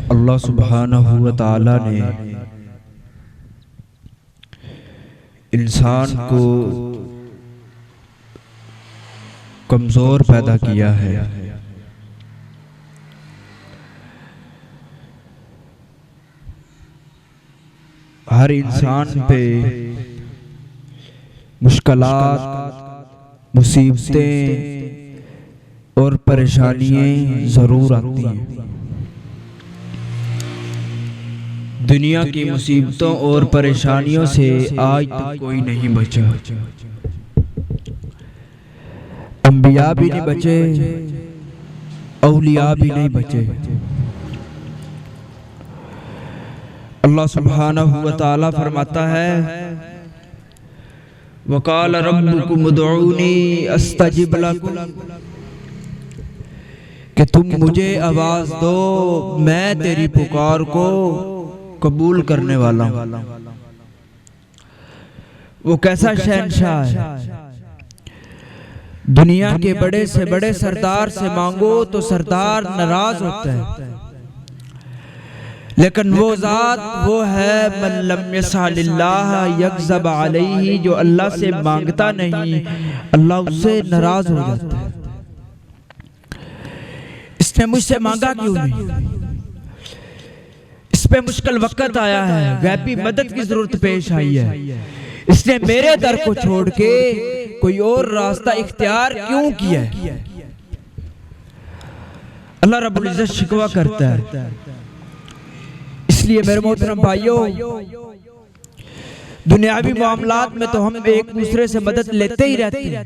अल्लाह सुब्हानहू व तआला ने इंसान को कमजोर पैदा किया है। हर इंसान पे मुश्किलात, मुसीबतें और परेशानियां जरूर आती हैं। दुनिया की मुसीबतों और परेशानियों से आज तक कोई नहीं बचा। अंबिया भी नहीं बचे, औलिया भी नहीं बचे। अल्लाह सुब्हानहू व तआला फरमाता है, वक़ाल रब्बुकुम उदऊनी अस्तजिब लकुम, कि तुम मुझे आवाज दो, मैं तेरी पुकार को कबूल करने वाला हूं। वो कैसा शहंशाह है, दुनिया के बड़े से बड़े सरदार से मांगो तो सरदार नाराज होता है, लेकिन वो जात वो है मन लम यसअलिल्लाह यग़ज़ब अलैहि, जो अल्लाह से मांगता नहीं अल्लाह उससे नाराज हो जाता है। इसने मुझसे मांगा क्यों नहीं, इस पे मुश्किल वक्त आया है, गैबी मदद की जरूरत पेश आई है, इसने मेरे दर को छोड़ के कोई और रास्ता इख्तियार क्यों किया है। अल्लाह रब्बुल इज्जत शिकवा करता है। इसलिए मेरे मोहतरम भाइयों, दुनियावी मामलात में तो हम एक दूसरे से मदद लेते ही रहते हैं,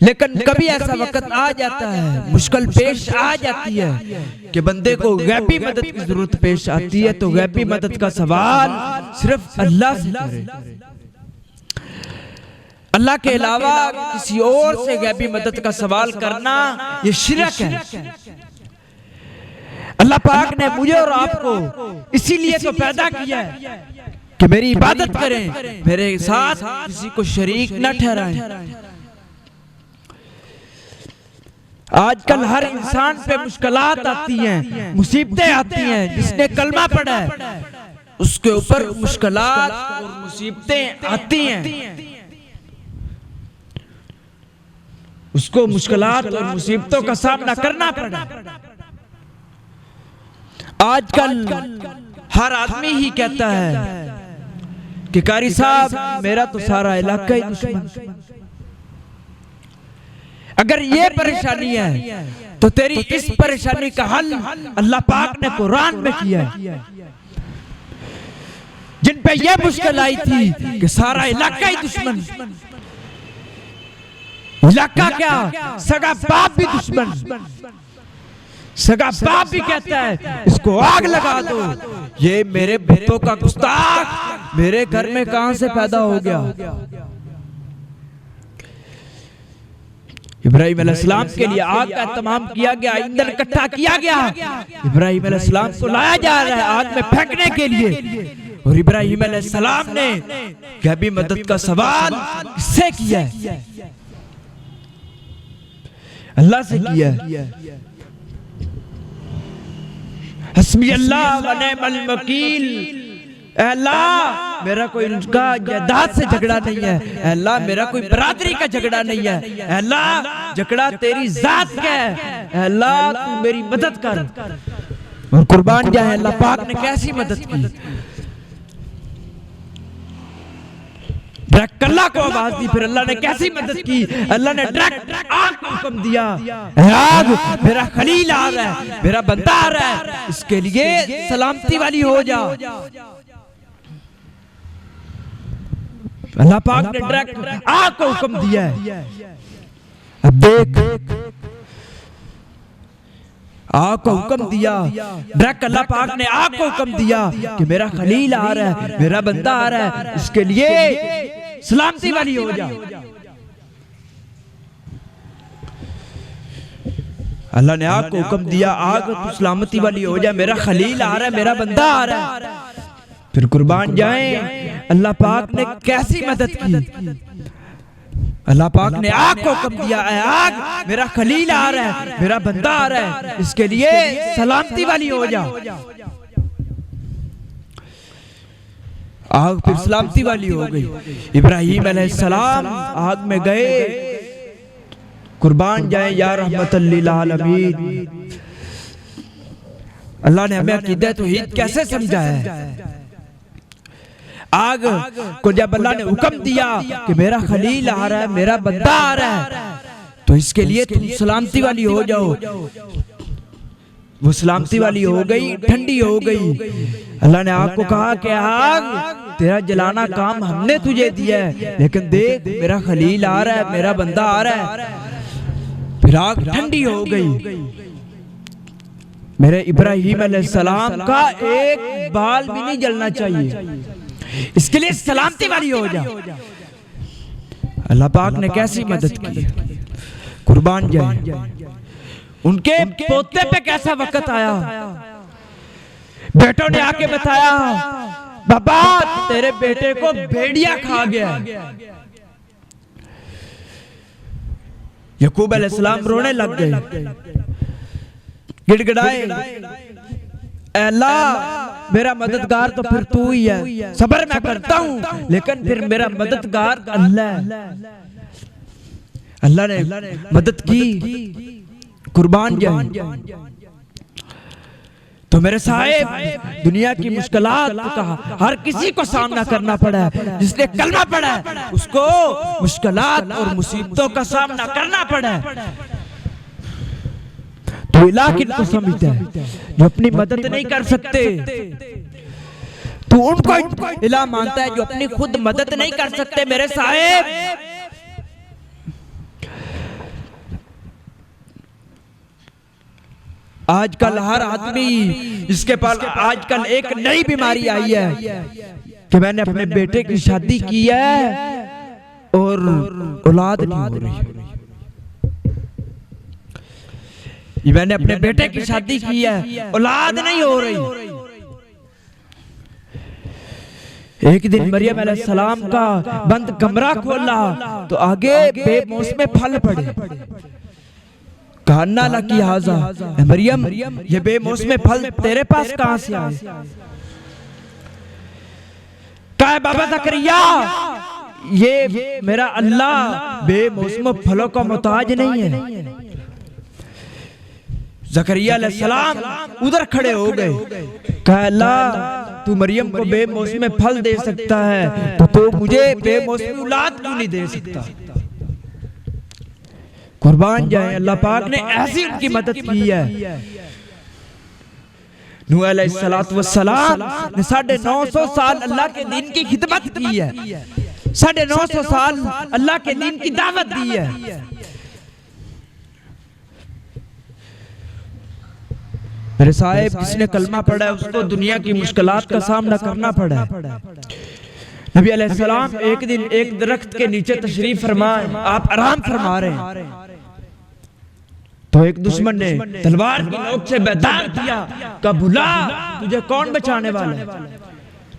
लेकिन कभी ऐसा वक्त आ जाता है, मुश्किल पेश आ जाती है कि बंदे को गैबी मदद की जरूरत पेश आती है, तो गैबी मदद का सवाल सिर्फ अल्लाह से करे। अल्लाह के अलावा किसी और से गैबी मदद का सवाल करना ये शिरक है। अल्लाह पाक ने मुझे और आपको इसीलिए तो पैदा किया है कि मेरी इबादत करें, मेरे साथ किसी को शरीक न ठहराएं। आजकल हर इंसान पे मुश्किलात आती हैं, मुसीबतें आती हैं। जिसने कलमा पढ़ा है उसके ऊपर मुश्किलात और मुसीबतें आती हैं, उसको मुश्किलात और मुसीबतों का सामना करना पड़ा। आजकल हर आदमी ही कहता है कि कारी साहब मेरा तो सारा इलाका ही दुश्मन। अगर ये परेशानी है तो तेरी इस परेशानी का हल अल्लाह पाक ने कुरान में किया है। जिन पे ये मुश्किल आई थी कि सारा इलाका ही दुश्मन, इलाका क्या सगा बाप भी दुश्मन, सगा बाप भी कहता है इसको आग लगा दो, ये मेरे बेटों का गुस्ताख मेरे घर में कहां से पैदा हो गया। इब्राहिम अलैहिस्सलाम के लिए आग का तमाम किया गया, ईंधन इकट्ठा किया गया, इब्राहिम अलैहिस्सलाम को लाया जा रहा है आग में फेंकने के लिए, और इब्राहिम अलैहिस्सलाम ने गैबी मदद का सवाल किससे किया है? अल्लाह से किया है। हस्बी अल्लाह व निअमल वकील, अल्लाह मेरा कोई उनका जायदाद से झगड़ा नहीं है, अल्लाह मेरा कोई बरादरी का झगड़ा नहीं है, अल्लाह झगड़ा तेरी जात का है, अल्लाह तू मेरी मदद कर। और कुर्बान जाए अल्लाह पाक ने कैसी मदद की। डायरेक्ट अल्लाह को आवाज दी, फिर अल्लाह ने कैसी मदद की। अल्लाह ने डायरेक्ट आग को हुक्म दिया, आग मेरा खलील आ रहा है, मेरा बंदा आ रहा है, इसके लिए सलामती वाली हो जा। अल्लाह पाक ने डायरेक्ट आग को हुक्म दिया है। अब देख आग को हुक्म दिया, डायरेक्ट अल्लाह पाक ने आग को हुक्म दिया कि मेरा खलील आ रहा है, मेरा बंदा आ रहा है, इसके लिए सलामती वाली हो जा। अल्लाह ने आग को हुक्म दिया, आग तू सलामती वाली हो जा, मेरा खलील आ रहा है, मेरा बंदा आ रहा है। फिर कुर्बान जाए अल्लाह पाक ने कैसी मदद की। अल्लाह पाक ने आग को हुक्म दिया है, आग मेरा खलील आ रहा है, मेरा बंदा आ रहा है, इसके लिए सलामती वाली हो जा। आग फिर सलामती वाली हो गई। इब्राहीम अलैहिस्सलाम आग में गए, कुर्बान जाए या रहमतल लिल आलमीन। अल्लाह ने हमें अकीदा तौहीद कैसे समझाया है। आग को जब अल्लाह ने हुक्म दिया कि मेरा खलील आ रहा है, मेरा बंदा आ रहा है, तो इसके लिए तुम सलामती वाली हो जाओ। वो सलामती वाली हो गई, ठंडी हो गई। अल्लाह ने आग को कहा कि आग तेरा जलाना काम हमने तुझे दिया है, लेकिन देख मेरा खलील आ रहा है, मेरा बंदा आ रहा है। फिर आग ठंडी हो गई। मेरे इब्राहीम अलैहिस्सलाम का एक बाल भी नहीं जलना चाहिए, इसके लिए सलामती वाली हो जा। अल्लाह पाक ने कैसी मदद की, कुर्बान जाए। उनके पोते पे कैसा वक्त आया, बेटों ने आके बताया बाबा तेरे बेटे को भेड़िया खा गया। याकूब अलैहिस्सलाम रोने लग गए, गिड़गिड़ाए, अल्लाह मेरा मददगार तो फिर तू ही है, सब्र मैं करता हूं, लेकिन फिर मेरा मददगार अल्लाह है। अल्लाह ने मदद की, कुर्बान जाए। तो मेरे साहिब दुनिया की मुश्किलात का हर किसी को सामना करना पड़ा है, जिसने कलमा पड़ा है उसको मुश्किलात और मुसीबतों का सामना करना पड़ा है। तो इलाह किनको समझता है, जो अपनी मदद नहीं कर सकते, तो उनको इलाह मानता है जो अपनी खुद मदद नहीं कर सकते। मेरे साहिब आजकल हर आदमी इसके पास आजकल एक नई बीमारी आई है कि मैंने अपने बेटे की शादी की है और औलाद नहीं हो रही। मैंने अपने बेटे की शादी की है, औलाद नहीं हो रही। एक दिन मरियम अलैहिस्सलाम का बंद कमरा खोला तो आगे बेमौसमे फल पड़े। कहा अन्ना लकी हाज़ा, मरियम ये बेमौसमे फल तेरे पास कहां से आए? कहा बाबा ज़करिया ये मेरा अल्लाह बेमौसम फलों का मोहताज नहीं है। ज़करिया अलैहिस्सलाम उधर खड़े हो गए, कहा अल्लाह तू मरियम को बेमौसम फल दे सकता है तो तू मुझे बेमौसमी औलाद क्यों नहीं दे सकता? कुर्बान जाए, अल्लाह पाक ने ऐसी उनकी मदद की है। नूह अलैहिस्सलातु वस्सलाम ने 950 साल अल्लाह के दीन की खिदमत की है, 950 साल अल्लाह के दीन की दावत दी है। मेरे साहिब किसने कलमा पढ़ा है उसको दुनिया की मुश्किलात का सामना करना पड़ा है। नबी अलैहिस्सलाम एक दिन एक दरख्त के नीचे तशरीफ फरमाए, आप आराम फरमा रहे हैं, तो एक दुश्मन ने तलवार की नोक से बेदाग दिया, कहा बुला तुझे कौन बचाने वाला है?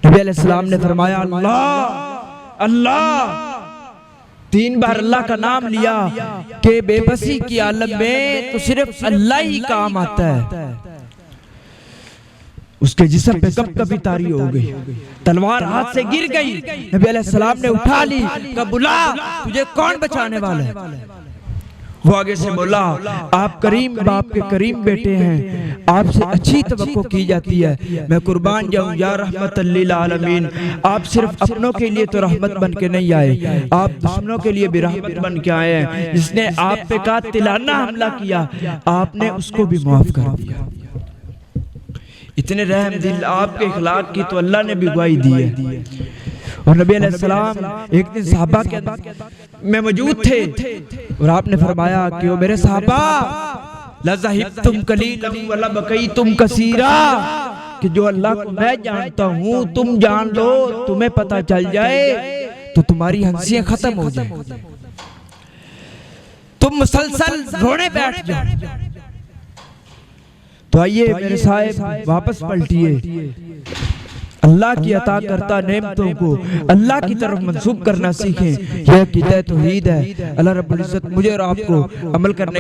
नबी अलैहिस्सलाम ने फरमाया अल्लाह अल्लाह। 3 बार अल्लाह का नाम लिया कि बेबसी की आलम में तो सिर्फ अल्लाह ही काम आता है। उसके जिस्म पे कभी तारी हो गई, तलवार हाथ से गिर गई। नबी अलैहिस्सलाम ने उठा ली, कहा बुला तुझे कौन बचाने वाला है? वो आगे से बोला आप करीम बाप के करीम बेटे हैं, आपसे अच्छी तवक्को की जाती है। मैं कुर्बान जाऊं या रहमतल लिल आलमीन। आप सिर्फ अपनों के लिए तो रहमत बन के नहीं आए, आप दुश्मनों के लिए भी रहमत बन के आए हैं। जिसने आप पे कातिलाना हमला किया आपने उसको भी माफ कर दिया। इतने रहम दिल आपके इखलाक की तो अल्लाह ने भी गवाही दी है। और नबी अलैहिस्सलाम एक दिन सहाबा के में मौजूद थे और आपने फरमाया कि ओ मेरे सहाबा लज़हिबतुम कलीलन व लबकैतुम कसीरा, कि जो अल्लाह को मैं जानता हूँ तुम जान लो, तुम्हें पता चल जाए तो तुम्हारी हंसियां खत्म हो जाए, तुम मुसलसल रोने बैठ जाओ। तो आइए मेरे साहिब वापस पलटिए, अल्लाह की अता करता नेमतों को अल्लाह की तरफ मंसूब करना सीखें। यह अकीदा तौहीद है। अल्लाह रब्बुल इज्जत मुझे और आपको अमल करने